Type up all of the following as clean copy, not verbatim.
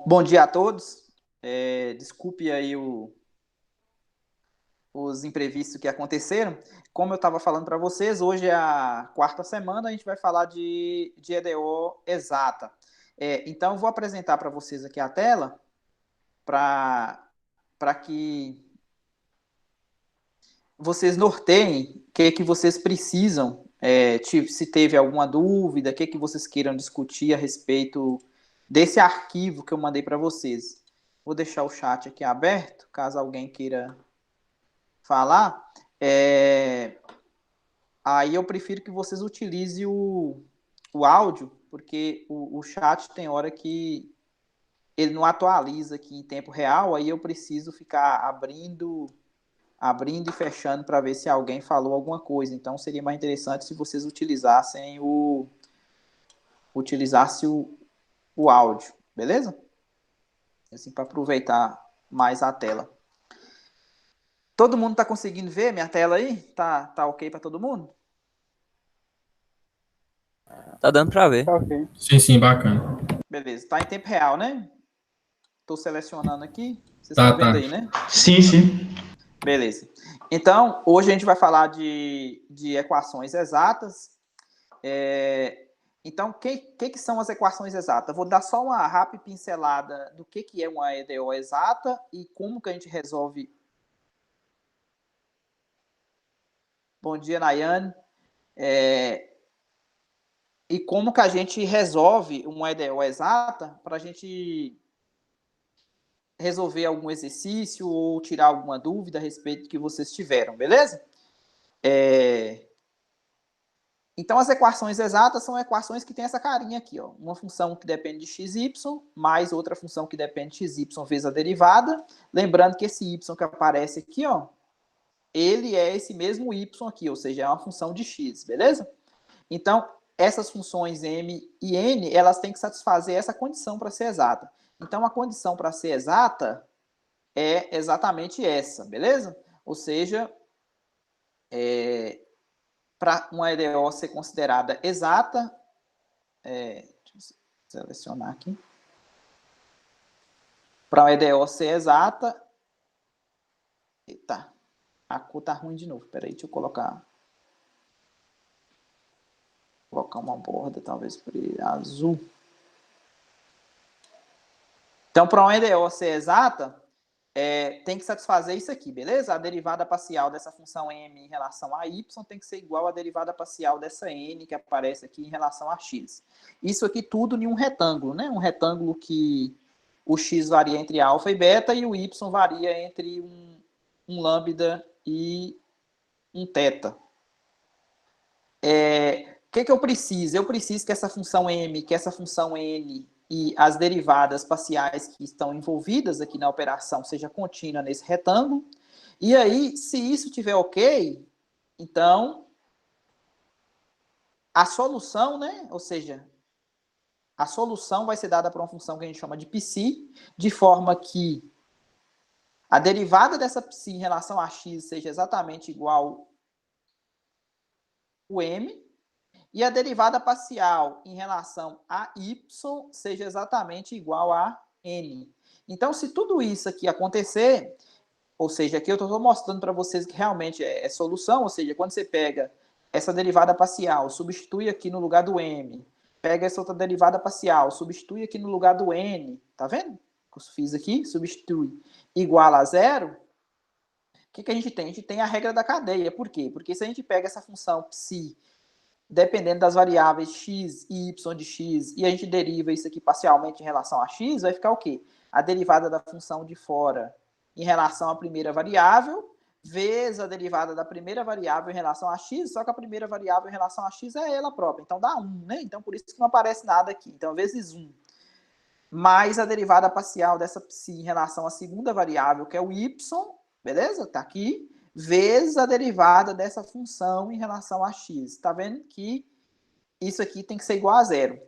Bom dia a todos. Desculpe aí os imprevistos que aconteceram. Como eu estava falando para vocês, hoje é a quarta semana, a gente vai falar de EDO exata. Então, eu vou apresentar para vocês aqui a tela para que vocês norteiem o que vocês precisam, se teve alguma dúvida, o que vocês queiram discutir a respeito desse arquivo que eu mandei para vocês. Vou deixar o chat aqui aberto, caso alguém queira falar. Aí eu prefiro que vocês utilizem o áudio, porque o chat tem hora que ele não atualiza aqui em tempo real, aí eu preciso ficar abrindo e fechando para ver se alguém falou alguma coisa. Então seria mais interessante se vocês utilizassem o áudio, beleza? Assim, para aproveitar mais a tela. Todo mundo está conseguindo ver minha tela aí? Tá ok para todo mundo? Tá dando para ver. Tá ok. Sim, bacana. Beleza. Tá em tempo real, né? Estou selecionando aqui. Vocês Tá, estão vendo tá. aí, né? Sim. Beleza. Então, hoje a gente vai falar de equações exatas. Então, o que são as equações exatas? Eu vou dar só uma rápida pincelada do que é uma EDO exata e como que a gente resolve. Bom dia, Nayane. E como que a gente resolve uma EDO exata para a gente resolver algum exercício ou tirar alguma dúvida a respeito do que vocês tiveram, beleza? Então, as equações exatas são equações que têm essa carinha aqui, ó. Uma função que depende de xy, mais outra função que depende de xy vezes a derivada. Lembrando que esse y que aparece aqui, ó, ele é esse mesmo y aqui, ou seja, é uma função de x, beleza? Então, essas funções m e n, elas têm que satisfazer essa condição para ser exata. Então, a condição para ser exata é exatamente essa, beleza? Ou seja, para uma EDO ser considerada exata, deixa eu selecionar aqui. Para uma EDO ser exata, eita, a cor tá ruim de novo. Peraí, deixa eu colocar uma borda, talvez azul. Então, para uma EDO ser exata, tem que satisfazer isso aqui, beleza? A derivada parcial dessa função m em relação a y tem que ser igual à derivada parcial dessa n que aparece aqui em relação a x. Isso aqui tudo em um retângulo, né? Um retângulo que o x varia entre alfa e beta e o y varia entre um lambda e um teta. O que eu preciso? Eu preciso que essa função m, que essa função n e as derivadas parciais que estão envolvidas aqui na operação seja contínua nesse retângulo. E aí, se isso estiver ok, então a solução, né? Ou seja, a solução vai ser dada para uma função que a gente chama de psi, de forma que a derivada dessa psi em relação a x seja exatamente igual ao m, e a derivada parcial em relação a y seja exatamente igual a n. Então, se tudo isso aqui acontecer, ou seja, aqui eu estou mostrando para vocês que realmente é solução, ou seja, quando você pega essa derivada parcial, substitui aqui no lugar do m, pega essa outra derivada parcial, substitui aqui no lugar do n, tá vendo? O que eu fiz aqui, substitui igual a zero, o que a gente tem? A gente tem a regra da cadeia. Por quê? Porque se a gente pega essa função psi dependendo das variáveis x e y de x, e a gente deriva isso aqui parcialmente em relação a x, vai ficar o quê? A derivada da função de fora em relação à primeira variável, vezes a derivada da primeira variável em relação a x, só que a primeira variável em relação a x é ela própria, então dá 1, né? Então por isso que não aparece nada aqui. Então vezes 1, mais a derivada parcial dessa psi em relação à segunda variável, que é o y, beleza? Tá aqui, vezes a derivada dessa função em relação a x. Está vendo que isso aqui tem que ser igual a zero.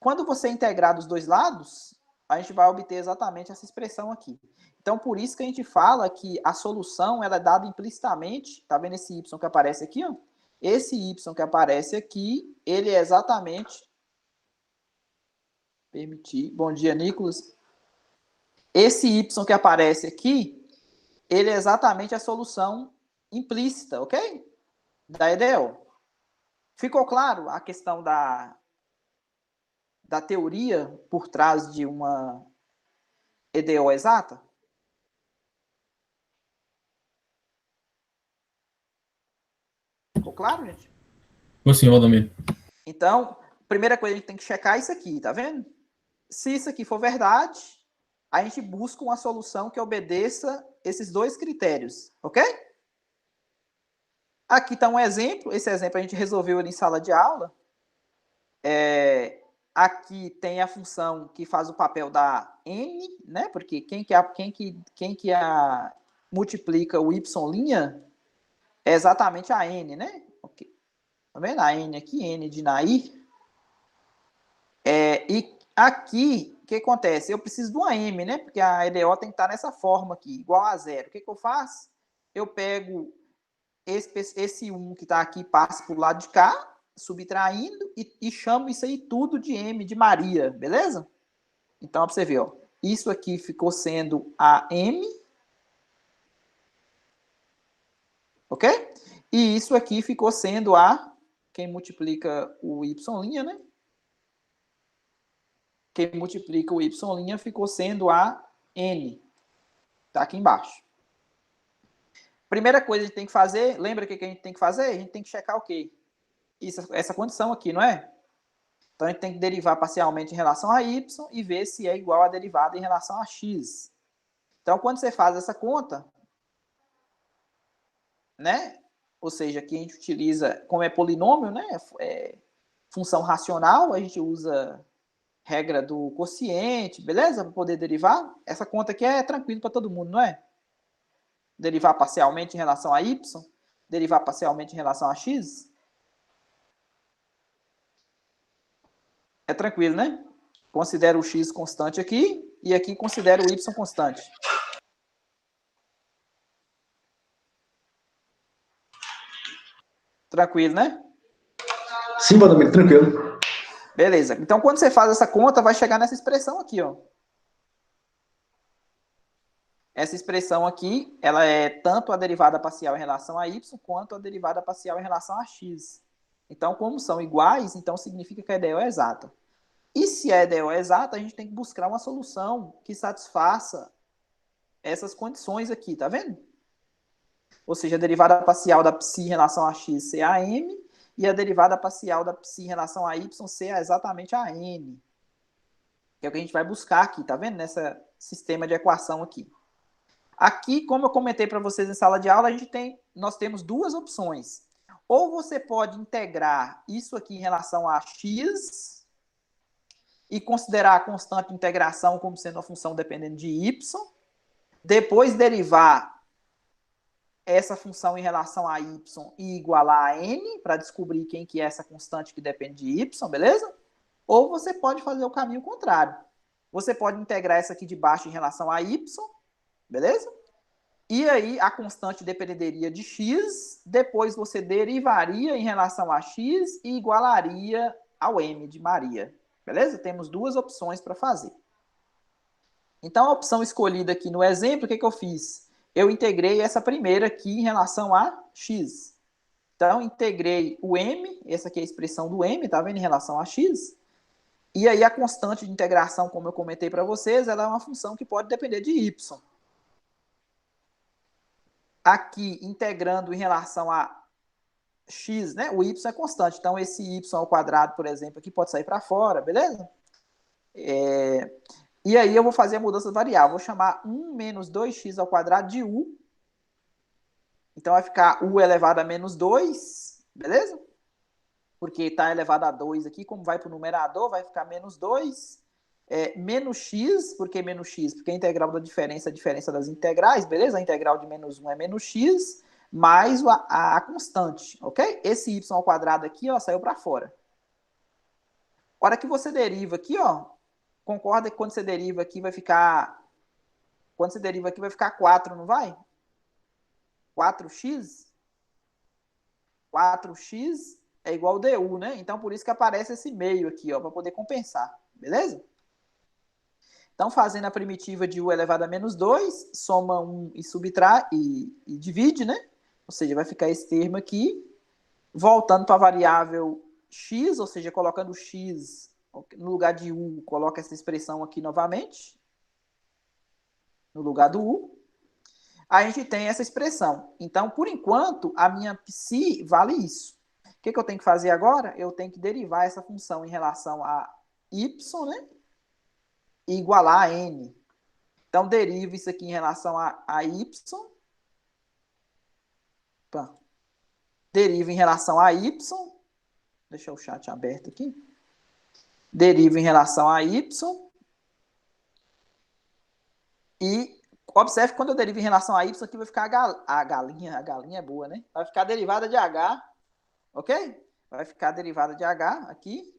Quando você integrar dos dois lados, a gente vai obter exatamente essa expressão aqui. Então, por isso que a gente fala que a solução ela é dada implicitamente. Está vendo esse y que aparece aqui? Ó? Esse y que aparece aqui, ele é exatamente... Permitir. Bom dia, Nicolas. Esse y que aparece aqui, ele é exatamente a solução implícita, ok? Da EDO. Ficou claro a questão da teoria por trás de uma EDO exata? Ficou claro, gente? Ficou sim, Valdomiro. Então, primeira coisa, a gente tem que checar isso aqui, tá vendo? Se isso aqui for verdade, a gente busca uma solução que obedeça esses dois critérios, ok? Aqui está um exemplo. Esse exemplo a gente resolveu ali em sala de aula. Aqui tem a função que faz o papel da n, né? Porque quem que multiplica o y' é exatamente a n, né? Okay. Tá vendo? A n aqui, n de Nair. E aqui, o que acontece? Eu preciso de uma m, né? Porque a EDO tem que estar nessa forma aqui, igual a zero. O que eu faço? Eu pego esse 1 que está aqui, passa para o lado de cá, subtraindo, e chamo isso aí tudo de M de Maria, beleza? Então, para você ver, ó, isso aqui ficou sendo a M, ok? E isso aqui ficou sendo quem multiplica o Y', né? Quem multiplica o Y' ficou sendo a N. Tá aqui embaixo. Primeira coisa que a gente tem que fazer, lembra o que a gente tem que fazer? A gente tem que checar o quê? Essa condição aqui, não é? Então, a gente tem que derivar parcialmente em relação a y e ver se é igual a derivada em relação a x. Então, quando você faz essa conta, né? Ou seja, aqui a gente utiliza, como é polinômio, né? Função racional, a gente usa regra do quociente, beleza? Para poder derivar. Essa conta aqui é tranquilo para todo mundo, não é? Derivar parcialmente em relação a y, derivar parcialmente em relação a x. É tranquilo, né? Considero o x constante aqui e aqui considero o y constante. Tranquilo, né? Sim, Valdomiro, tranquilo. Beleza. Então, quando você faz essa conta, vai chegar nessa expressão aqui, ó. Essa expressão aqui, ela é tanto a derivada parcial em relação a y, quanto a derivada parcial em relação a x. Então, como são iguais, então significa que a EDO é exata. E se a EDO é exata, a gente tem que buscar uma solução que satisfaça essas condições aqui, tá vendo? Ou seja, a derivada parcial da psi em relação a x ser a m, e a derivada parcial da psi em relação a y ser exatamente a n. Que é o que a gente vai buscar aqui, tá vendo? Nesse sistema de equação aqui. Aqui, como eu comentei para vocês em sala de aula, nós temos duas opções. Ou você pode integrar isso aqui em relação a x e considerar a constante de integração como sendo uma função dependente de y, depois derivar essa função em relação a y e igualar a n para descobrir quem que é essa constante que depende de y, beleza? Ou você pode fazer o caminho contrário. Você pode integrar essa aqui de baixo em relação a y, beleza? E aí a constante dependeria de x, depois você derivaria em relação a x e igualaria ao m de Maria, beleza? Temos duas opções para fazer. Então, a opção escolhida aqui no exemplo, o que eu fiz? Eu integrei essa primeira aqui em relação a x. Então, integrei o m, essa aqui é a expressão do m, tá vendo? Em relação a x. E aí, a constante de integração, como eu comentei para vocês, ela é uma função que pode depender de y. Aqui, integrando em relação a x, né? O y é constante. Então, esse y ao quadrado, por exemplo, aqui pode sair para fora, beleza? E aí eu vou fazer a mudança variável. Vou chamar 1 menos 2x ao quadrado de u. Então vai ficar u elevado a menos 2, beleza? Porque está elevado a 2 aqui, como vai para o numerador, vai ficar menos 2. Menos x, por que menos x? Porque a integral da diferença é a diferença das integrais, beleza? A integral de menos 1 é menos x, mais a constante, ok? Esse y ao quadrado aqui, ó, saiu para fora. A hora que você deriva aqui, ó, concorda que quando você deriva aqui vai ficar... Quando você deriva aqui vai ficar 4, não vai? 4x? 4x é igual a du, né? Então, por isso que aparece esse meio aqui, ó, para poder compensar, beleza? Então, fazendo a primitiva de u elevado a menos 2, soma 1 e subtrai e divide, né? Ou seja, vai ficar esse termo aqui, voltando para a variável x, ou seja, colocando x no lugar de u, coloca essa expressão aqui novamente, no lugar do u. A gente tem essa expressão. Então, por enquanto, a minha psi vale isso. O que eu tenho que fazer agora? Eu tenho que derivar essa função em relação a y, né? E igualar a n. Então, derivo isso aqui em relação a y. Opa. Derivo em relação a y. Deixa o chat aberto aqui. Derivo em relação a y. E observe que quando eu derivo em relação a y, aqui vai ficar a galinha é boa, né? Vai ficar derivada de h, ok? Vai ficar derivada de h aqui.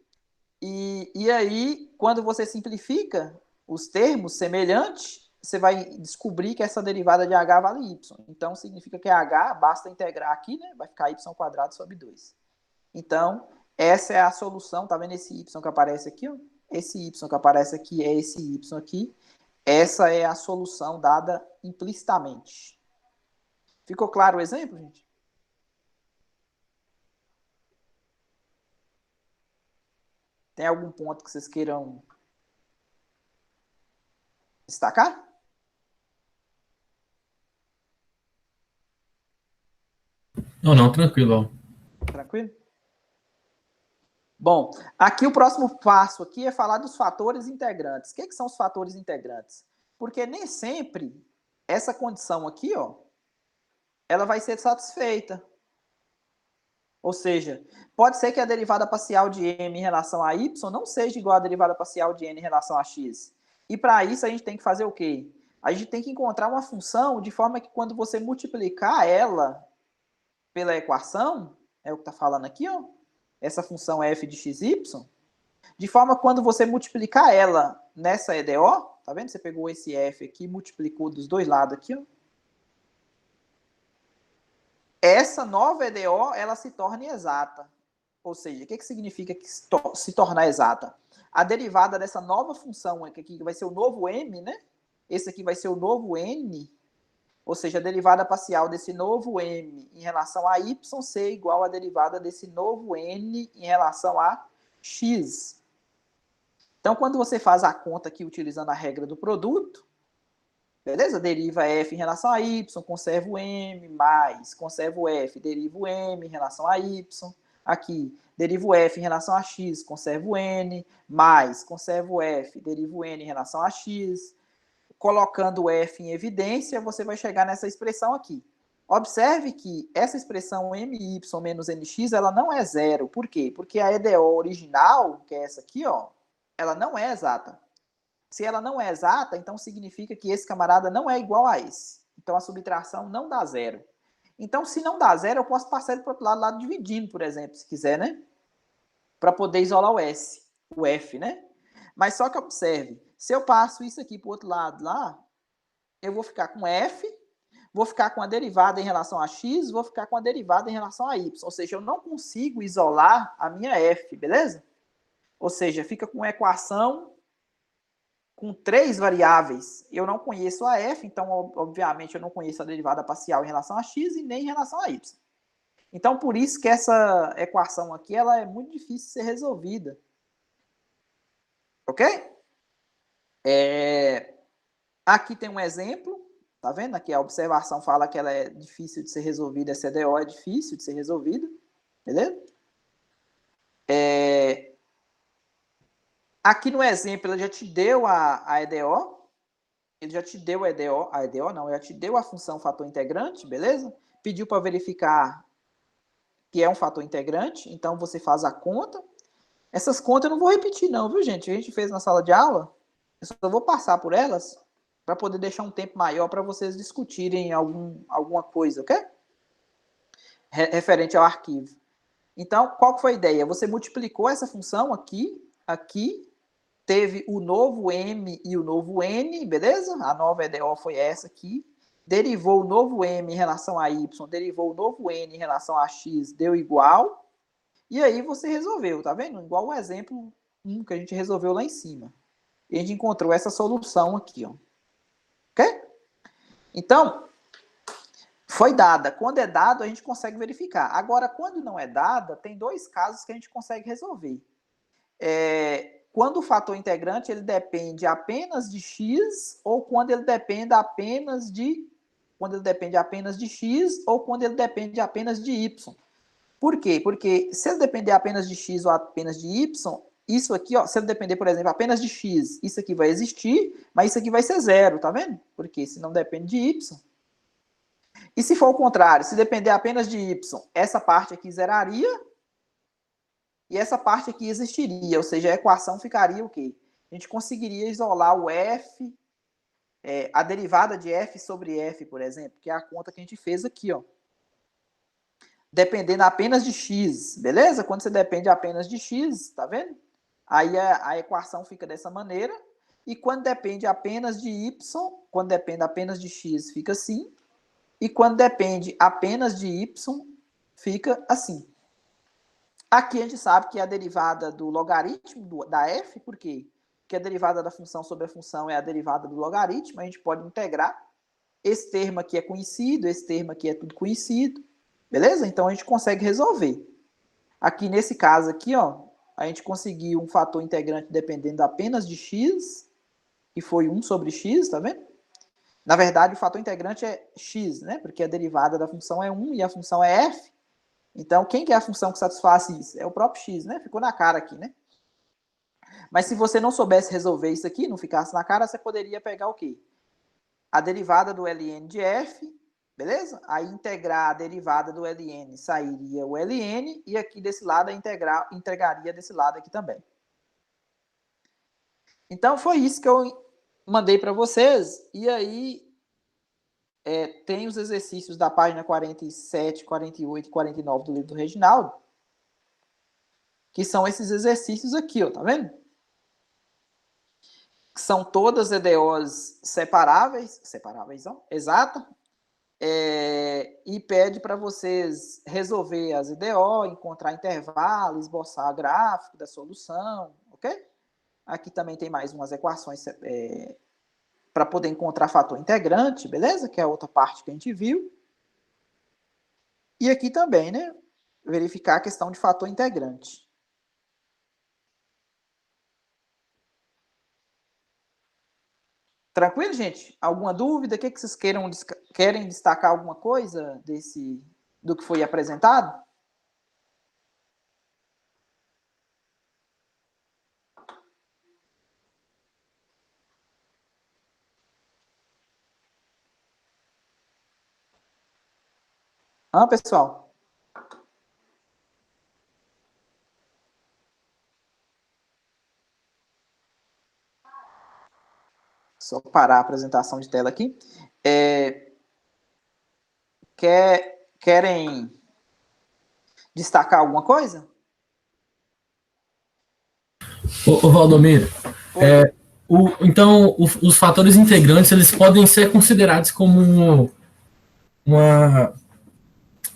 E aí, quando você simplifica os termos semelhantes, você vai descobrir que essa derivada de h vale y. Então, significa que h, basta integrar aqui, né? Vai ficar y² sobre 2. Então, essa é a solução. Tá vendo esse y que aparece aqui? Ó? Esse y que aparece aqui é esse y aqui. Essa é a solução dada implicitamente. Ficou claro o exemplo, gente? Tem algum ponto que vocês queiram destacar? Não, tranquilo. Tranquilo? Bom, aqui o próximo passo aqui é falar dos fatores integrantes. O que são os fatores integrantes? Porque nem sempre essa condição aqui, ó, ela vai ser satisfeita. Ou seja, pode ser que a derivada parcial de m em relação a y não seja igual à derivada parcial de n em relação a x. E para isso a gente tem que fazer o quê? A gente tem que encontrar uma função de forma que quando você multiplicar ela pela equação, é o que está falando aqui, ó, essa função f de xy, de forma que quando você multiplicar ela nessa EDO, tá vendo? Você pegou esse f aqui e multiplicou dos dois lados aqui, ó. Essa nova EDO, ela se torna exata. Ou seja, o que significa que se tornar exata? A derivada dessa nova função aqui, que vai ser o novo m, né? Esse aqui vai ser o novo n, ou seja, a derivada parcial desse novo m em relação a y ser igual à derivada desse novo n em relação a x. Então, quando você faz a conta aqui utilizando a regra do produto, beleza? Deriva f em relação a y, conserva o m, mais conserva o f, deriva o m em relação a y. Aqui, deriva o f em relação a x, conserva o n, mais conserva o f, deriva o n em relação a x. Colocando o f em evidência, você vai chegar nessa expressão aqui. Observe que essa expressão my menos nx, ela não é zero. Por quê? Porque a EDO original, que é essa aqui, ó, ela não é exata. Se ela não é exata, então significa que esse camarada não é igual a esse. Então a subtração não dá zero. Então, se não dá zero, eu posso passar ele para o outro lado dividindo, por exemplo, se quiser, né? Para poder isolar o f, né? Mas só que observe, se eu passo isso aqui para o outro lado lá, eu vou ficar com f, vou ficar com a derivada em relação a x, vou ficar com a derivada em relação a y. Ou seja, eu não consigo isolar a minha f, beleza? Ou seja, fica com uma equação com 3 variáveis. Eu não conheço a f, então, obviamente, eu não conheço a derivada parcial em relação a x e nem em relação a y. Então, por isso que essa equação aqui ela é muito difícil de ser resolvida. Ok? Aqui tem um exemplo, tá vendo? Aqui a observação fala que ela é difícil de ser resolvida, essa EDO é difícil de ser resolvida, beleza? Aqui no exemplo, ele já te deu a EDO, ele já te deu a EDO não, ele já te deu a função fator integrante, beleza? Pediu para verificar que é um fator integrante, então você faz a conta. Essas contas eu não vou repetir não, viu, gente? A gente fez na sala de aula, eu só vou passar por elas para poder deixar um tempo maior para vocês discutirem alguma coisa, ok? Referente ao arquivo. Então, qual foi a ideia? Você multiplicou essa função aqui, teve o novo m e o novo n, beleza? A nova EDO foi essa aqui. Derivou o novo m em relação a y, derivou o novo n em relação a x, deu igual. E aí você resolveu, tá vendo? Igual o exemplo 1 que a gente resolveu lá em cima. E a gente encontrou essa solução aqui, ó. Ok? Então, foi dada. Quando é dado, a gente consegue verificar. Agora, quando não é dada, tem dois casos que a gente consegue resolver. Quando o fator integrante ele depende apenas de x ou quando ele depende apenas de x ou quando ele depende apenas de y. Por quê? Porque se ele depender apenas de x ou apenas de y, isso aqui, ó, se ele depender, por exemplo, apenas de x, isso aqui vai existir, mas isso aqui vai ser zero, tá vendo? Porque se não depende de y. E se for o contrário, se depender apenas de y, essa parte aqui zeraria e essa parte aqui existiria, ou seja, a equação ficaria o quê? A gente conseguiria isolar o f, a derivada de f sobre f, por exemplo, que é a conta que a gente fez aqui, ó. Dependendo apenas de x, beleza? Quando você depende apenas de x, tá vendo? Aí a equação fica dessa maneira. E quando depende apenas de y, quando depende apenas de x, fica assim. E quando depende apenas de y, fica assim. Aqui a gente sabe que é a derivada do logaritmo da f, por quê? Porque a derivada da função sobre a função é a derivada do logaritmo, a gente pode integrar. Esse termo aqui é conhecido, esse termo aqui é tudo conhecido, beleza? Então a gente consegue resolver. Aqui nesse caso aqui, ó, a gente conseguiu um fator integrante dependendo apenas de x, que foi 1 sobre x, tá vendo? Na verdade, o fator integrante é x, né? Porque a derivada da função é 1 e a função é f. Então, quem que é a função que satisfaz isso? É o próprio x, né? Ficou na cara aqui, né? Mas se você não soubesse resolver isso aqui, não ficasse na cara, você poderia pegar o quê? A derivada do ln de f, beleza? Aí integrar a derivada do ln, sairia o ln, e aqui desse lado integraria desse lado aqui também. Então, foi isso que eu mandei para vocês, e aí tem os exercícios da página 47, 48 e 49 do livro do Reginaldo, que são esses exercícios aqui, ó, tá vendo? São todas EDOs separáveis, ó, exata, e pede para vocês resolver as EDO, encontrar intervalo, esboçar gráfico da solução, ok? Aqui também tem mais umas equações para poder encontrar fator integrante, beleza? Que é a outra parte que a gente viu. E aqui também, né? Verificar a questão de fator integrante. Tranquilo, gente? Alguma dúvida? O que vocês querem destacar alguma coisa do que foi apresentado? Pessoal? Só parar a apresentação de tela aqui. Querem destacar alguma coisa? Ô Valdomiro, então os fatores integrantes eles podem ser considerados como uma...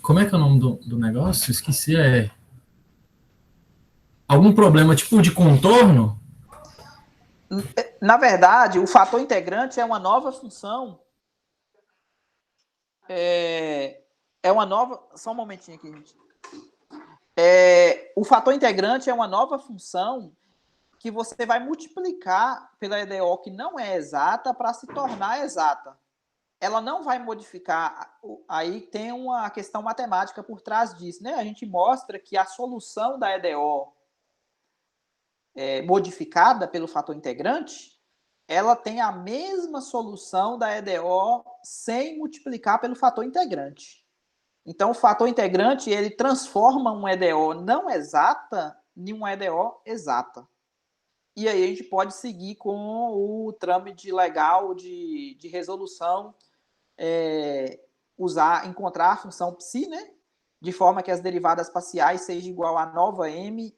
Como é que é o nome do negócio? Esqueci, algum problema tipo de contorno? Na verdade, o fator integrante é uma nova função. É uma nova... Só um momentinho aqui, gente. O fator integrante é uma nova função que você vai multiplicar pela EDO que não é exata para se tornar exata. Ela não vai modificar, aí tem uma questão matemática por trás disso, né? A gente mostra que a solução da EDO modificada pelo fator integrante, ela tem a mesma solução da EDO sem multiplicar pelo fator integrante. Então, o fator integrante, ele transforma uma EDO não exata em uma EDO exata. E aí a gente pode seguir com o trâmite legal de resolução, encontrar a função psi, né? De forma que as derivadas parciais sejam igual a nova m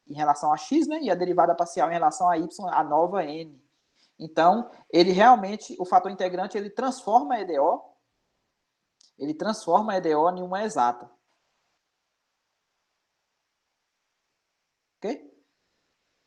em relação a x, né? E a derivada parcial em relação a y a nova n. Então, ele realmente, o fator integrante, ele transforma a EDO, em uma exata. Ok?